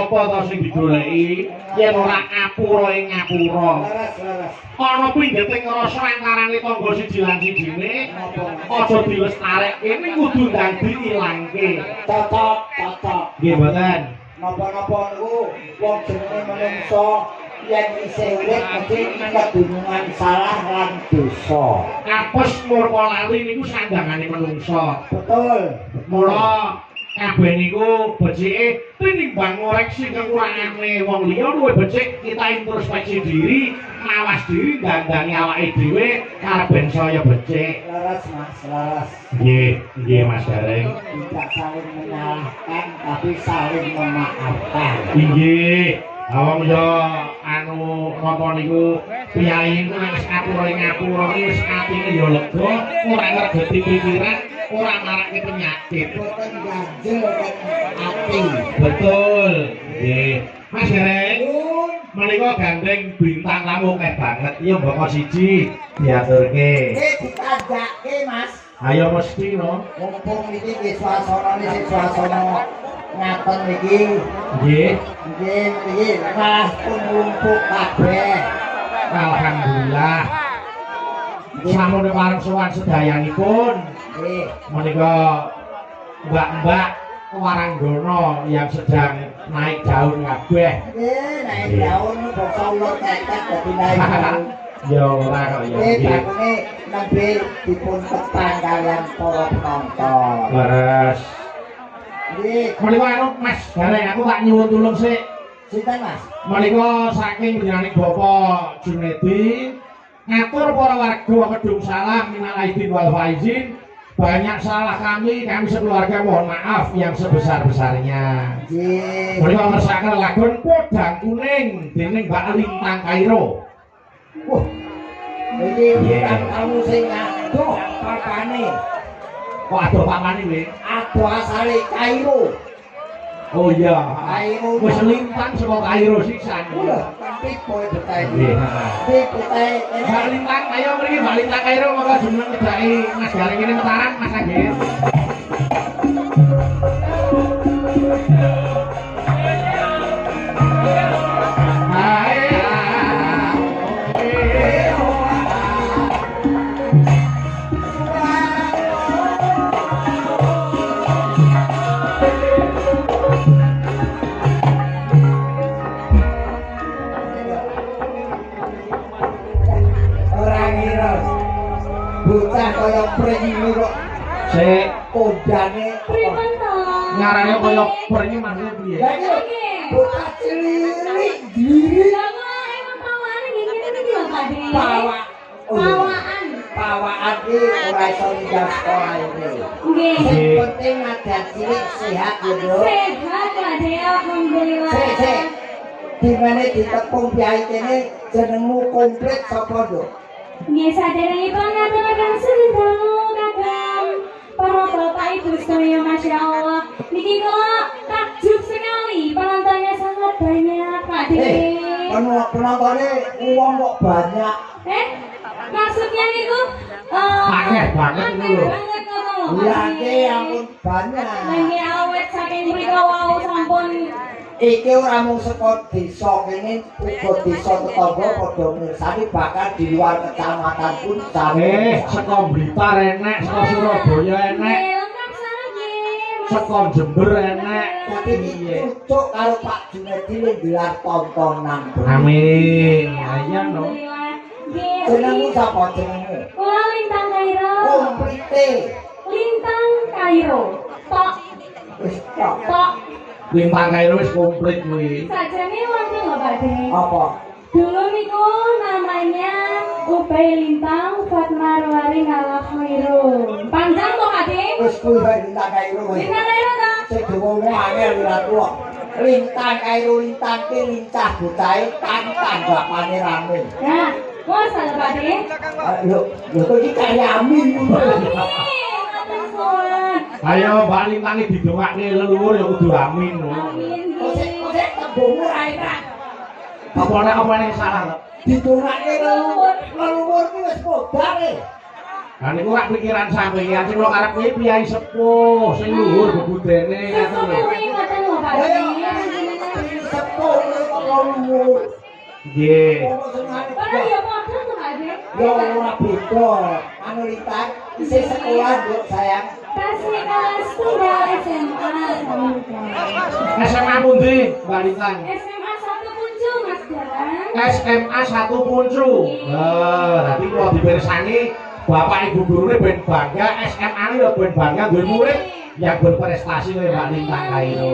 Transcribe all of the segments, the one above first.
apa to sing digoleki yen ora ngapura ing ngapura. Ana pinggete ngrasa antarane tangga siji lan sijine aja dilestarekke ning kudu dadi ilangke. Cocok. Nggih mboten. Napa-napa niku wong jenenge menungso yen isih urip mesti kedunungan salah lan dosa. Apes murka lali niku sandangane menungso. Betul. Mula kabeh niku becike tinimbang ngoreksi kekurangane wong liya luwih becik kita introspeksi diri, mawas diri dandangi awake dhewe karep saya becik. Laras Mas, laras. Nggih Mas Gareng. Tidak saling menyalahkan tapi saling memaafkan. Inggih. Awang yo anu napa niku piyai niku nek ngapura wis atine yo lega, ora ngregeti pikiran, ora marake penyakit. Boten ganjel ati. Betul. Nggih. Mas Gareng, menika gandeng bintang tamu akeh banget. Iya mbok siji diaturke. Ditanjake Mas. Ayo mesti no. Mumpung iki nggih suasanane sing suasana ngaten iki. Nggih. Nggih, malah pun ngumpul kabeh. Alhamdulillah. Sampun pareng sowan sedayanipun. Nggih. Menika mbak-mbak Waranggono yang sedang naik daun kabeh. Nggih, naik daun bangsa ulo tetek dadi naik daun. Ya ora kok ya. Nggih, bakune nembe dipun tepang kalian para penonton. Leres. Nggih, Menika anu Mas Gareng aku tak nyuwun tulung sik. sinten Mas? Menika saking panjenengan Bapak Junedi ngatur para warga Kedung Salam minal aidin wal faizin. Banyak salah kami sekeluarga mohon maaf yang sebesar-besarnya. Nggih. Menika ngersakaken lagon Podang Kuning dening Mbak Lintang Kairo. Wah. Iki bukan kamu sing adoh papane. Kok adoh pamane kowe? Adoh asale Kairo. Oh iya. Kairo. Wis lintang saka Kairo sisan. Lho, tapi kowe betahe. Nggih, heeh. Betahe Mbak Lintang, ayo mriki Mbak Lintang Kairo monggo jeneng ngedaki Mas Gareng ini metaran Mas Agil. Bocah kaya pring kok Sik kodane Pripun to? ngarane kaya pring maksudnya piye? Lah iki bocah cilik diri Lah kok emang pawane nggih ngene iki lho Pak De. pawak Pawaan. pawaan iki ora iso ninggal sekolah iki. Nggih. Sing penting adat cilik sehat ya, Bro. Sehat Pak De, alhamdulillah. Sik. Dimana ditepung piyai kene jenengmu komplit sapa, Dok? Nggih saderengipun ngaturaken sedalu Kakang. Para Bapak Ibu sedaya Masya Allah. Niki kok takjub sekali penontonnya sangat banyak Pak De. Penontonnya uang kok banyak. Maksudnya niku Akeh banget niku lho. banget ngono lho. Iya, ampun banyak. Nggih awet saking mriko wau sampun Iki ora mung saka desa kene, uga desa tetangga padha mirsani bahkan di luar kecamatan pun sami. Saka Blitar enek, saka Surabaya enek, lengkap sana nggih. saka Jember enek. Tapi iki cocok karo Pak Junedi ning gelar tontonan. Amin. Ayo no. Nggih. Jenengmu sapa jenengmu? Kula Lintang Kairo. Komplite. Lintang Kairo. Tok Wis tok. tok. Lintang Kairo wis komplit kuwi. Sajane wonten lho Pak De. Apa? Dulu niku namanya Ubay Lintang Fatmarwari Ngalah Khairun. Panjang kok Pak De? Wis kuwi bae Lintang Kairo wae. Lintang Kairo ta? Sing diwong angel lirat kok. Lintang Kairo lintang ki lincah bocahe tanggapane rame. Nah, mosok lho Pak De. Lho kok iki kaya amin. Amin. Matur suwun. Ayo Mbak Lintang didongakne leluhur ya kudu amin. Amin. Kok tembungmu ra enak. Apa nek salah kok? Didongakne leluhur ki wis podare. Lah niku lak pikiran sampeyan sing kok arep kuwi piyai sepuh sing luhur bebudene ngoten lho. Sesuai ngoten lho Pak De. sepuh kok luwur. Nggih. Ora ya padha to, Pak Dek. Yo ora beda. Anu Rita isih sekolah, Nduk, sayang. Tasik kelas tunggal SMA Samudra. SMA pundi, Mbak Lintang? SMA 1 Puncu, Mas Dalang. SMA 1 Puncu. Nanti kalau dibersani Bapak Ibu gurune ben bangga, SMA ini ya ben bangga duwe murid yang berprestasi kaya Mbak Lintang kae lho.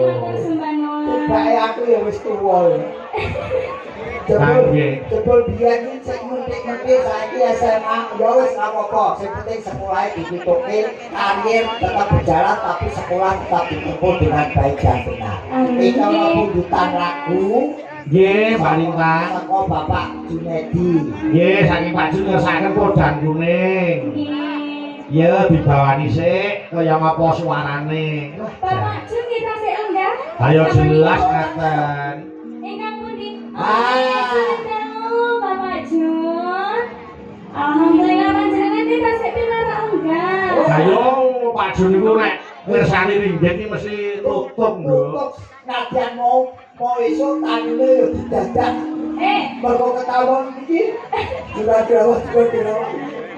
Bae aku ya wis tuwa. Jebul biyen iki sing mentik-mentik saiki SMA ya wis ora apa-apa, sing penting sekolah ditutupi, karir tetap berjalan tapi sekolah tetap ditempuh dengan baik dan benar. Iki ana pundutan lagu Nggih, Mbak Lintang. saka Bapak Junedi. Nggih, saking Pak Jun ngersakaken podang kuning. Ya dibawani sik kaya apa suarane. Bapak Jun kita sik enggak? Ayo jelas ngaten. Ingkang pundi? Ah. Sudah Bapak Jun. Alhamdulillah panjenengan kita sik pilara enggak? Ayo Pak Jun niku nek ngersani ringgit iki mesti tutup, Nduk. Untuk nadyan mau esuk tanine yo didadak. Mergo ketahuan iki jura-jura.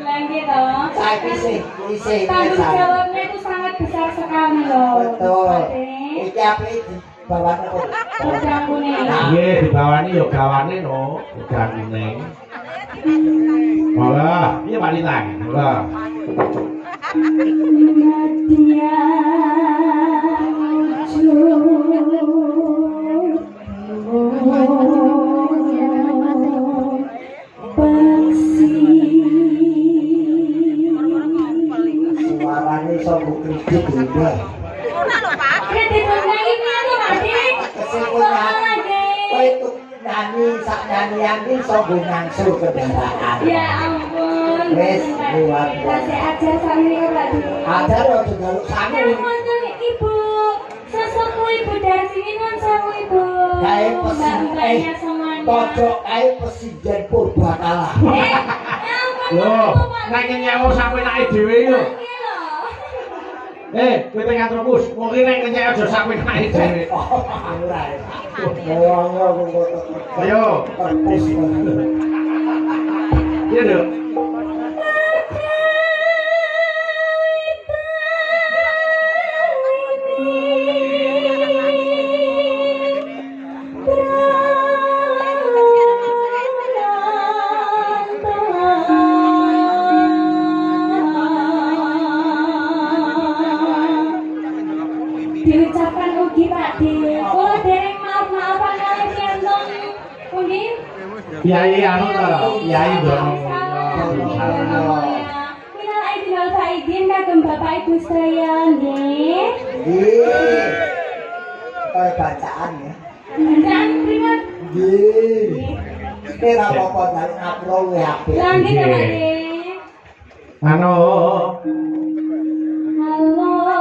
Lagi toh. Saiki isih Tanggung jawabnya itu sangat besar sekali loh. betul. Pak Dek. Iki ape dibawane kok. Podang kuning. Nggih, dibawani ya gawane no, podang kuning. Monggo, iya Pak Lintang. Monggo. Suarane iso kredit lho. Kowe tuh nyanyi sak nyanyian iki iso nggo ngangsul kendaraan. Ya ampun. Wes, luar biasa. Kasih aja sami ya Pak Dek. Ada yo jaluk Kan sami. wonten Ibu sesepuh Ibu Darsi nun sewu Ibu. Kae pesen Mbak-mbaknya semuanya. pojok kae presiden Purbakala. Loh, nek nyewa sampe nake dhewe yo. Kowe teng Antrobus, mungkin nek nyewa aja sampe nake dhewe. Ora. Ayo. Iya, Duk. Diucapkan ugi Pak Dek. Kula dereng maaf-maafan kalian piantun. Pundi? Kiai anu to, Kiai Dono. Minal aidin wal faizin kagem Bapak Ibu sedaya nggih. Nggih. Kayak bacaan ya. Bacaan pripun? Nggih. Iki ra apa-apa jan ngapro wae apik. Lah nggih to, Pak Dek. Anu,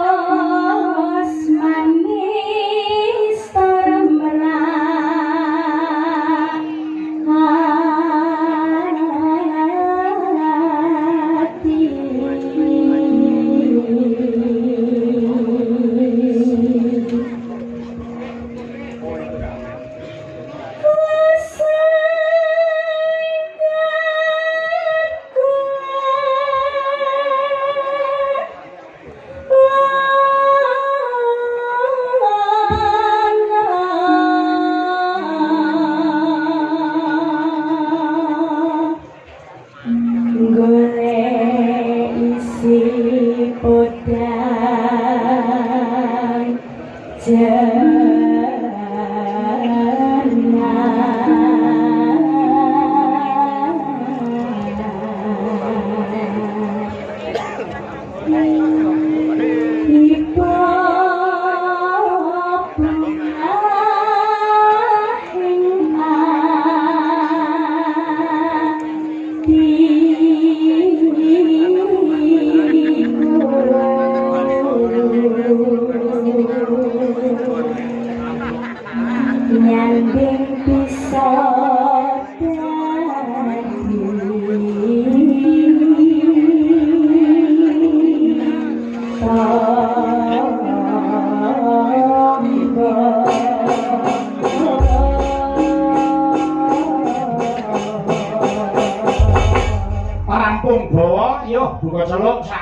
Halos manis termerak hati. Golek isi podang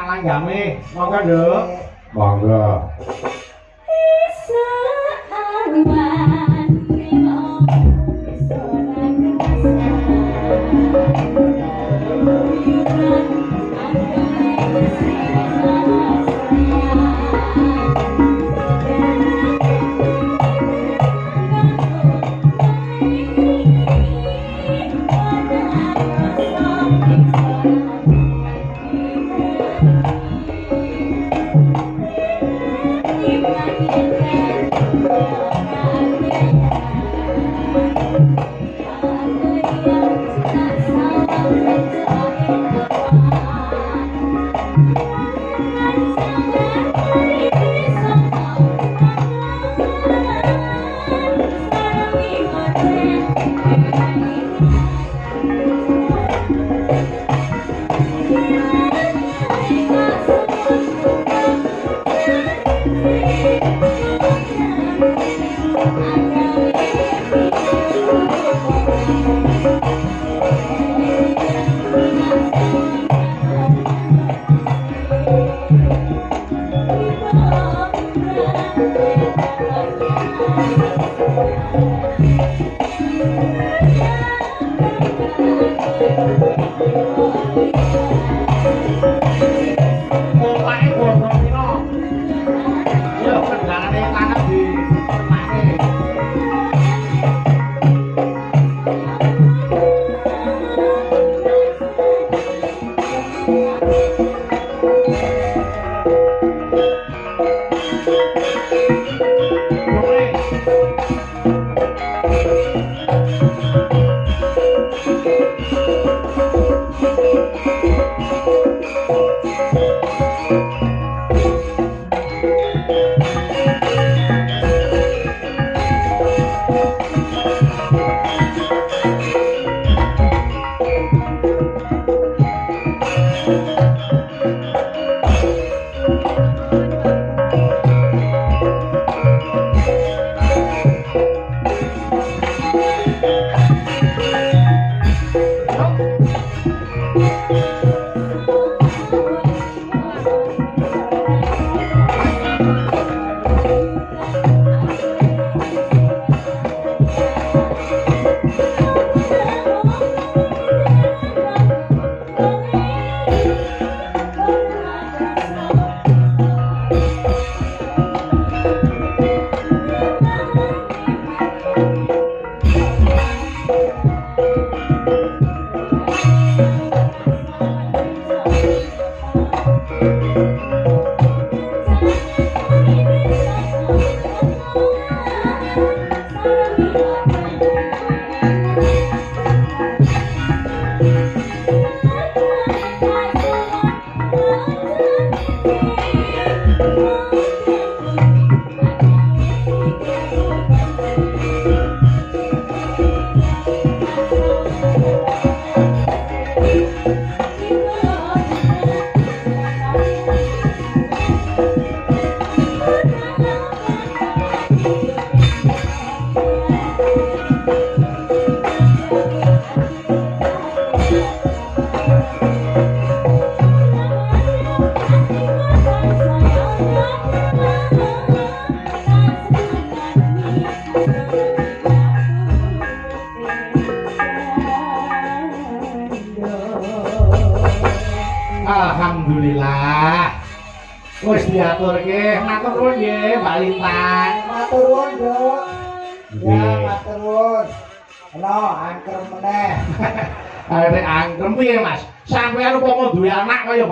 langgame. Monggo, Nduk. Monggo. Alhamdulillah. Wis diaturke, matur nuwun nggih, Mbak Lintang. Matur nuwun, Nduk. Ya, matur nuwun. Ono angker meneh. Arek angkem piye, Mas? Sampeyan upama duwe anak kaya